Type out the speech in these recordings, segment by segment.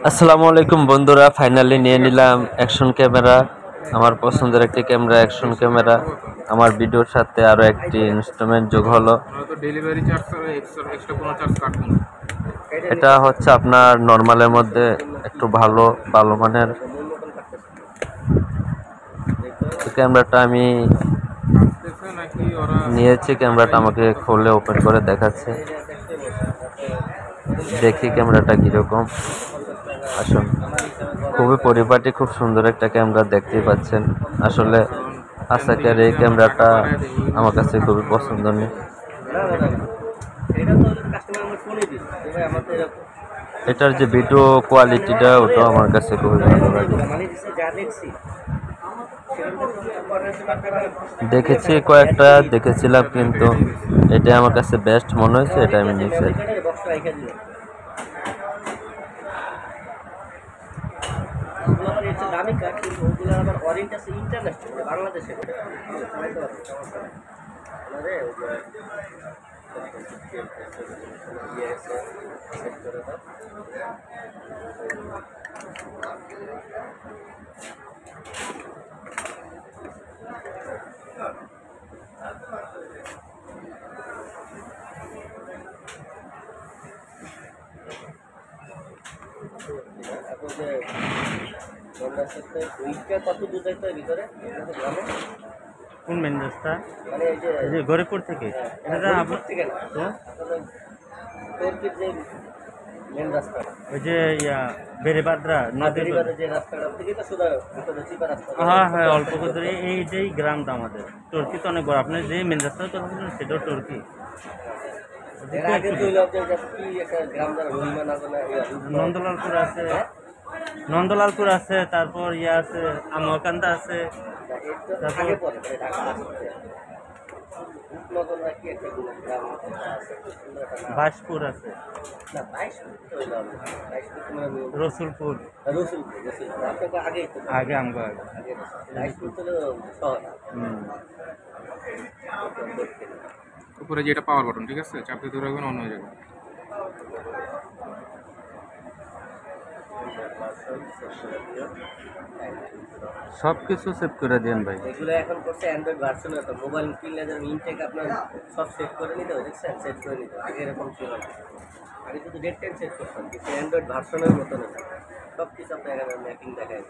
আসসালামু আলাইকুম বন্ধুরা, ফাইনালি নিয়ে নিলাম অ্যাকশন ক্যামেরা। আমার পছন্দের একটি ক্যামেরা, অ্যাকশন ক্যামেরা। আমার ভিডিওর সাথে আরো একটি ইনস্ট্রুমেন্ট যোগ হলো। এটা হচ্ছে আপনার নর্মালের মধ্যে একটু ভালো ভালো মানের ক্যামেরাটা আমি নিয়েছি। ক্যামেরাটা আমাকে খুলে ওপেন করে দেখাচ্ছে, দেখি ক্যামেরাটা কিরকম। আসুন, খুবই পরিপাটি, খুব সুন্দর একটা ক্যামেরা, দেখতেই পাচ্ছেন। আসলে আসাকের এই ক্যামেরাটা আমার কাছে খুবই পছন্দনীয়। এটার যে ভিডিও কোয়ালিটিটা, ওটা আমার কাছে খুবই ভালো লাগে। দেখেছি কয়েকটা দেখেছিলাম, কিন্তু এটা আমার কাছে বেস্ট মনে হয়েছে, এটা আমি নিয়েছি। দামি কাঠ, কিন্তু ওগুলো আবার অরেঞ্জ আছে ইন্টারন্যাশনাল, বাংলাদেশে কত দূর যাইতে ভিতরে কোন মেন রাস্তা? মানে এই যে গরিবপুর থেকে, এটা আপনার থেকে না, তোরকির যে মেন রাস্তা, ওই যে বেড়েবাদ্রা নদীর যে রাস্তাটা থেকে তো সোজা ভিতরে চিপা রাস্তা। হ্যাঁ হ্যাঁ, অল্প করে এইটাই গ্রামটা আমাদের। টর্কি তো অনেক বড়, আপনি যে মেন রাস্তা তো সেটাও টর্কি। নন্দলালপুর আছে, নন্দলালপুর আছে, তারপর ইয়ে আছে, আমকান্দা আছে, তারপর বাসপুর আছে, রসুলপুর, আগে আমগো উপরে যেটা পাওয়ার বাটন, ঠিক আছে, চাপ দিতে রাখবেন, অন হয়ে যাবে। সবকিছু সেভ করে দেন ভাই। এগুলো এখন করছে অ্যান্ড্রয়েড ভার্সন, তো মোবাইল কিনলে যেন ইনটেক আপনার সব সেট করে নিতে হবে, দেখছেন, সেট করে নিতে হবে। আগে এরকম ছিল না, আগে শুধু ডেট টাইম সেট করতাম, কিন্তু অ্যান্ড্রয়েড ভার্সনের মতো না, সব কিছু আপনার এখানে ম্যাপিং দেখায়।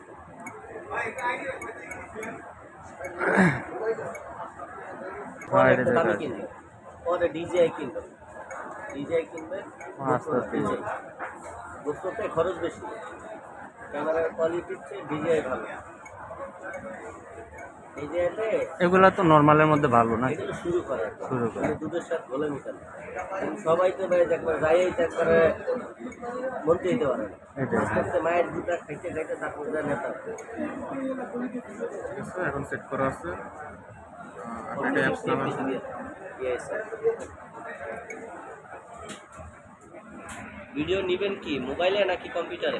দামি কিনবে, পরে ডিজিআই কিনবে, ডিজিআই কিনবে, বস্তুতে খরচ বেশি, ক্যামেরার কোয়ালিটির চেয়ে ডিজিআই ভালো। এগুলা তো নর্মালের মধ্যে ভালো না, শুরু করে দুধের সাথে ঘোলে মিশাল, সবাই তো ভাই একবার যাই একবারে বলতে দিতে পারে না, মায়ের দুধটা খাইতে খাইতে তারপর নেতা। এখন সেট করা আছে। ভিডিও নিবেন কি মোবাইলে নাকি কম্পিউটারে?